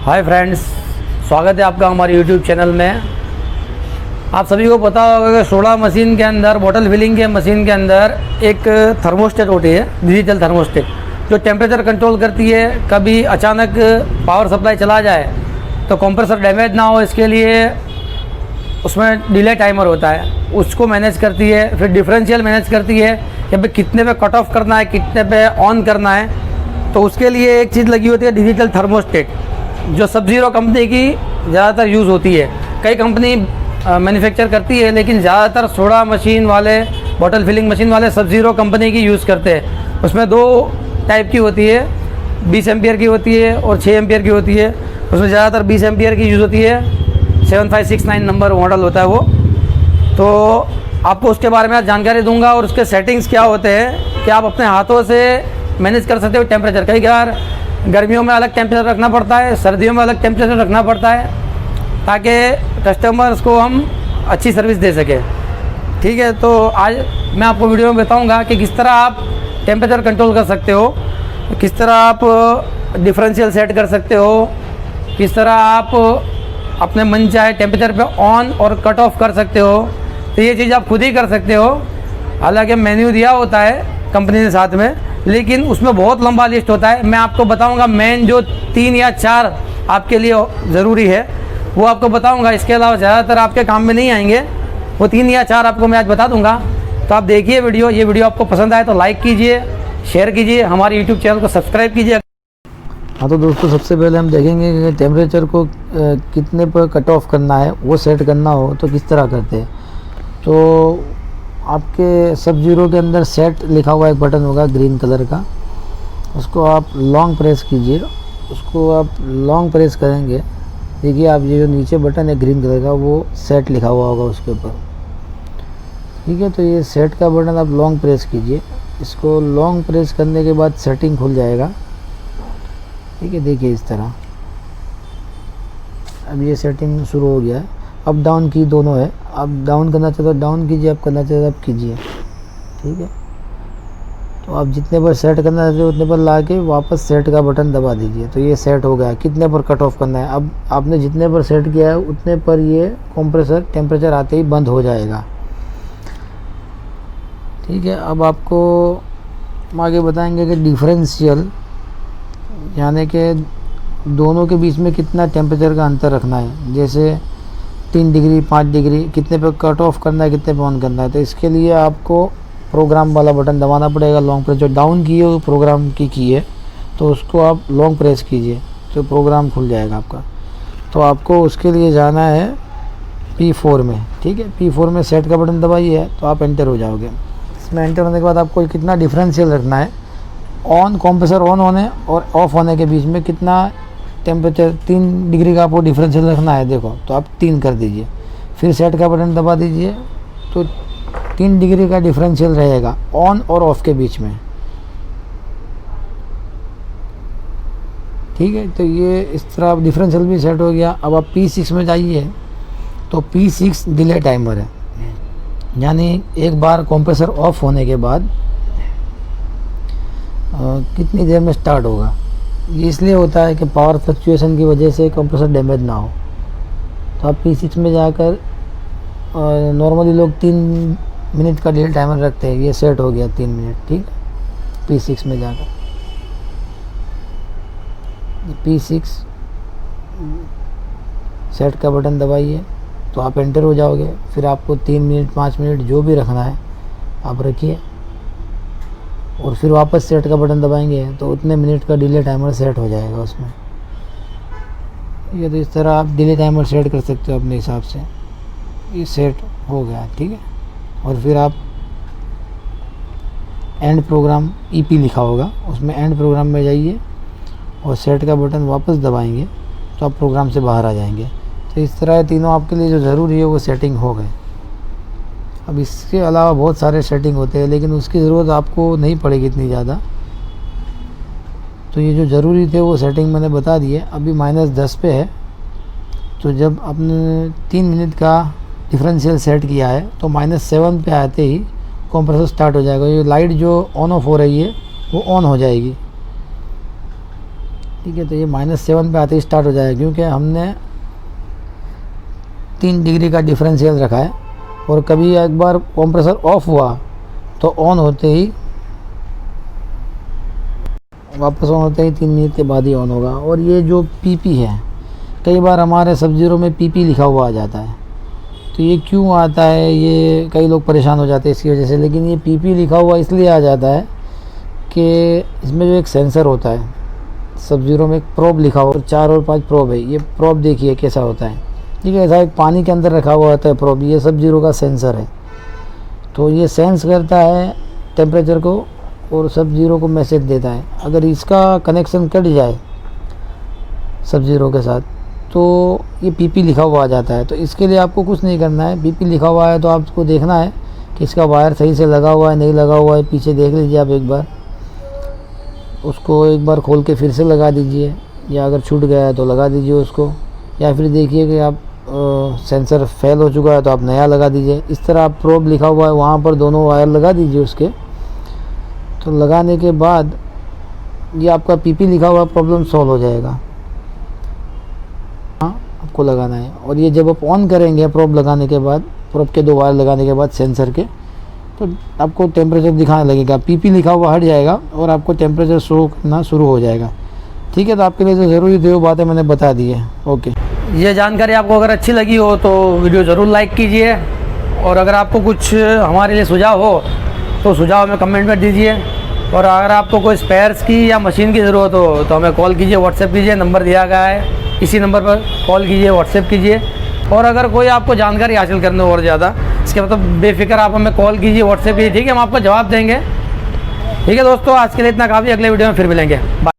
Hi friends, स्वागत है आपका हमारे यूट्यूब चैनल में। आप सभी को पता होगा कि सोडा मशीन के अंदर, बॉटल फिलिंग के मशीन के अंदर एक थर्मोस्टेट होती है, डिजिटल थर्मोस्टेट, जो टेम्परेचर कंट्रोल करती है। कभी अचानक पावर सप्लाई चला जाए तो कंप्रेसर डैमेज ना हो, इसके लिए उसमें डिले टाइमर होता है, उसको मैनेज करती है। फिर डिफरेंशियल मैनेज करती है कि भाई कितने पे कट ऑफ करना है, कितने पे ऑन करना है। तो उसके लिए एक चीज़ लगी होती है डिजिटल थर्मोस्टेट, जो सब ज़ीरो कंपनी की ज़्यादातर यूज़ होती है। कई कंपनी मैन्युफैक्चर करती है, लेकिन ज़्यादातर सोडा मशीन वाले, बॉटल फिलिंग मशीन वाले सब ज़ीरो कंपनी की यूज़ करते हैं। उसमें दो टाइप की होती है, 20 एम्पियर की होती है और 6 एम्पियर की होती है। उसमें ज़्यादातर 20 एम्पियर की यूज़ होती है, 7569 नंबर मॉडल होता है वो। तो आपको उसके बारे में आज जानकारी दूंगा और उसके सेटिंग्स क्या होते हैं कि आप अपने हाथों से मैनेज कर सकते हो टेम्परेचर। कई बार गर्मियों में अलग टेम्परेचर रखना पड़ता है, सर्दियों में अलग टेम्परेचर रखना पड़ता है, ताकि कस्टमर्स को हम अच्छी सर्विस दे सकें। ठीक है, तो आज मैं आपको वीडियो में बताऊंगा कि किस तरह आप टेम्परेचर कंट्रोल कर सकते हो, किस तरह आप डिफरेंशियल सेट कर सकते हो, किस तरह आप अपने मन चाहे टेम्परेचर पे ऑन और कट ऑफ कर सकते हो। तो ये चीज़ आप खुद ही कर सकते हो। हालांकि मेन्यू दिया होता है कंपनी के साथ में, लेकिन उसमें बहुत लंबा लिस्ट होता है। मैं आपको बताऊंगा मेन जो 3 या 4 आपके लिए ज़रूरी है वो आपको बताऊंगा। इसके अलावा ज़्यादातर आपके काम में नहीं आएंगे, वो 3 या 4 आपको मैं आज बता दूंगा। तो आप देखिए वीडियो, ये वीडियो आपको पसंद आए तो लाइक कीजिए, शेयर कीजिए, हमारे यूट्यूब चैनल को सब्सक्राइब कीजिए। हाँ, तो दोस्तों सबसे पहले हम देखेंगे कि टेम्परेचर को कितने पर कट ऑफ करना है, वो सेट करना हो तो किस तरह करते हैं। तो आपके सब जीरो के अंदर सेट लिखा हुआ एक बटन होगा ग्रीन कलर का, उसको आप लॉन्ग प्रेस कीजिए। उसको आप लॉन्ग प्रेस करेंगे, देखिए आप ये जो नीचे बटन है ग्रीन कलर का, वो सेट लिखा हुआ होगा उसके ऊपर। ठीक है, तो ये सेट का बटन आप लॉन्ग प्रेस कीजिए। इसको लॉन्ग प्रेस करने के बाद सेटिंग खुल जाएगा। ठीक है, देखिए इस तरह अब ये सेटिंग शुरू हो गया है। अप डाउन की दोनों है, आप डाउन करना चाहते हो डाउन कीजिए, आप करना चाहते हो आप कीजिए। ठीक है, तो आप जितने पर सेट करना चाहते हो उतने पर ला के वापस सेट का बटन दबा दीजिए। तो ये सेट हो गया, कितने पर कट ऑफ करना है। अब आपने जितने पर सेट किया है उतने पर ये कंप्रेसर टेम्परेचर आते ही बंद हो जाएगा। ठीक है, अब आपको हम आगे बताएंगे कि डिफरेंशियल, यानी कि दोनों के बीच में कितना टेम्परेचर का अंतर रखना है। जैसे 3 डिग्री 5 डिग्री कितने पे कट ऑफ करना है, कितने पे ऑन करना है। तो इसके लिए आपको प्रोग्राम वाला बटन दबाना पड़ेगा, लॉन्ग प्रेस। जो डाउन की है वो प्रोग्राम की है, तो उसको आप लॉन्ग प्रेस कीजिए तो प्रोग्राम खुल जाएगा आपका। तो आपको उसके लिए जाना है P4 में। ठीक है, P4 में सेट का बटन दबाइए तो आप एंटर हो जाओगे। इसमें एंटर होने के बाद आपको कितना डिफरेंशियल रखना है, ऑन कंप्रेसर ऑन होने और ऑफ होने के बीच में कितना टेम्परेचर, 3 डिग्री का आपको डिफरेंशियल रखना है। देखो, तो आप 3 कर दीजिए, फिर सेट का बटन दबा दीजिए तो 3 डिग्री का डिफरेंशियल रहेगा ऑन और ऑफ के बीच में। ठीक है, तो ये इस तरह डिफरेंशियल भी सेट हो गया। अब आप P6 में जाइए तो P6 डिले टाइमर है, यानी एक बार कंप्रेसर ऑफ होने के बाद कितनी देर में स्टार्ट होगा। ये इसलिए होता है कि पावर फ्लक्चुएशन की वजह से कंप्रेसर डैमेज ना हो। तो आप P6 में जाकर, नॉर्मली लोग 3 मिनट का डिले टाइमर रखते हैं, ये सेट हो गया 3 मिनट। ठीक, P6 में जाकर P6 सेट का बटन दबाइए तो आप एंटर हो जाओगे। फिर आपको 3 मिनट 5 मिनट जो भी रखना है आप रखिए, और फिर वापस सेट का बटन दबाएंगे तो उतने मिनट का डिले टाइमर सेट हो जाएगा उसमें। ये तो इस तरह आप डिले टाइमर सेट कर सकते हो अपने हिसाब से। ये सेट हो गया। ठीक है, और फिर आप एंड प्रोग्राम EP लिखा होगा, उसमें एंड प्रोग्राम में जाइए और सेट का बटन वापस दबाएंगे तो आप प्रोग्राम से बाहर आ जाएंगे। तो इस तरह तीनों आपके लिए जो ज़रूरी है वो सेटिंग हो गए। अब इसके अलावा बहुत सारे सेटिंग होते हैं, लेकिन उसकी ज़रूरत आपको नहीं पड़ेगी इतनी ज़्यादा। तो ये जो ज़रूरी थे वो सेटिंग मैंने बता दिए। अभी -10 पे है, तो जब आपने 3 मिनट का डिफरेंशियल सेट किया है तो -7 पे आते ही कंप्रेसर स्टार्ट हो जाएगा। ये लाइट जो ऑन ऑफ हो रही है वो ऑन हो जाएगी। ठीक है। तो ये -7 पे आते ही स्टार्ट हो जाएगा, क्योंकि हमने 3 डिग्री का डिफरेंशियल रखा है। और कभी एक बार कंप्रेसर ऑफ हुआ तो ऑन होते ही, वापस ऑन होते ही 3 मिनट के बाद ही ऑन होगा। और ये जो पीपी है, कई बार हमारे सब जीरो में पीपी लिखा हुआ आ जाता है, तो ये क्यों आता है, ये कई लोग परेशान हो जाते हैं इसकी वजह से। लेकिन ये पीपी लिखा हुआ इसलिए आ जाता है कि इसमें जो एक सेंसर होता है, सब जीरो में एक प्रोब लिखा हुआ, 4 और 5 प्रोब है। ये प्रोब देखिए कैसा होता है, ठीक है। ऐसा एक पानी के अंदर रखा हुआ होता है प्रोब, ये सब जीरो का सेंसर है। तो ये सेंस करता है टेम्परेचर को और सब जीरो को मैसेज देता है। अगर इसका कनेक्शन कट जाए सब जीरो के साथ तो ये पीपी लिखा हुआ आ जाता है। तो इसके लिए आपको कुछ नहीं करना है, पीपी लिखा हुआ है तो आपको देखना है कि इसका वायर सही से लगा हुआ है नहीं लगा हुआ है। पीछे देख लीजिए आप एक बार, उसको एक बार खोल के फिर से लगा दीजिए, या अगर छूट गया है तो लगा दीजिए उसको, या फिर देखिए कि आप सेंसर फेल हो चुका है तो आप नया लगा दीजिए। इस तरह आप प्रोब लिखा हुआ है वहाँ पर दोनों वायर लगा दीजिए उसके। तो लगाने के बाद ये आपका पीपी लिखा हुआ प्रॉब्लम सॉल्व हो जाएगा। हाँ, आपको लगाना है। और ये जब आप ऑन करेंगे प्रोब लगाने के बाद, प्रोब के 2 वायर लगाने के बाद सेंसर के, तो आपको टेम्परेचर दिखाने लगेगा, पीपी लिखा हुआ हट जाएगा और आपको टेम्परेचर शो करना शुरू हो जाएगा। ठीक है। तो आपके लिए जो ज़रूरी थी वो बातें मैंने बता दी है। ओके। ये जानकारी आपको अगर अच्छी लगी हो तो वीडियो ज़रूर लाइक कीजिए, और अगर आपको कुछ हमारे लिए सुझाव हो तो सुझाव हमें कमेंट में दीजिए। और अगर आपको कोई स्पेयर्स की या मशीन की ज़रूरत हो तो हमें कॉल कीजिए, व्हाट्सएप कीजिए, नंबर दिया गया है, इसी नंबर पर कॉल कीजिए, व्हाट्सएप कीजिए। और अगर कोई आपको जानकारी हासिल करनी हो और ज़्यादा, इसके मतलब बेफिक्र आप हमें कॉल कीजिए, व्हाट्सएप कीजिए, ठीक है, हम आपको जवाब देंगे। ठीक है दोस्तों, आज के लिए इतना काफ़ी, अगले वीडियो में फिर मिलेंगे। बाय।